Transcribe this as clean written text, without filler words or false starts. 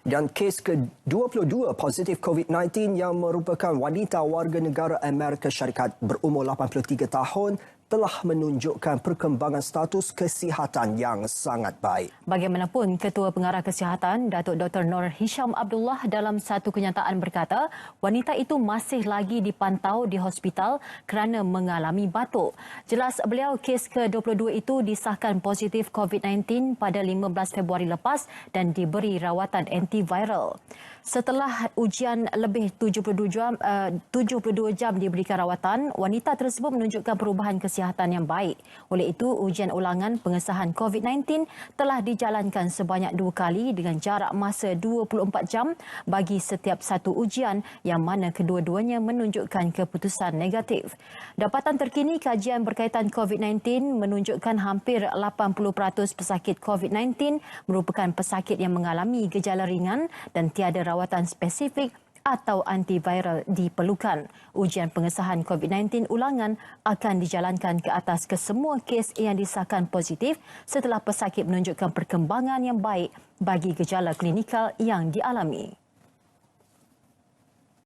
Dan kes ke-22 positif COVID-19 yang merupakan wanita warga negara Amerika Syarikat berumur 83 tahun telah menunjukkan perkembangan status kesihatan yang sangat baik. Bagaimanapun, Ketua Pengarah Kesihatan, Datuk Dr. Nur Hisham Abdullah dalam satu kenyataan berkata, wanita itu masih lagi dipantau di hospital kerana mengalami batuk. Jelas beliau, kes ke-22 itu disahkan positif COVID-19 pada 15 Februari lepas dan diberi rawatan antiviral. Setelah ujian lebih 72 jam diberikan rawatan, wanita tersebut menunjukkan perubahan kesihatan yang baik. Oleh itu, ujian ulangan pengesahan COVID-19 telah dijalankan sebanyak 2 kali dengan jarak masa 24 jam bagi setiap satu ujian yang mana kedua-duanya menunjukkan keputusan negatif. Dapatan terkini kajian berkaitan COVID-19 menunjukkan hampir 80% pesakit COVID-19 merupakan pesakit yang mengalami gejala ringan dan tiada rawatan spesifik atau antiviral diperlukan. Ujian pengesahan COVID-19 ulangan akan dijalankan ke atas kesemua kes yang disahkan positif setelah pesakit menunjukkan perkembangan yang baik bagi gejala klinikal yang dialami.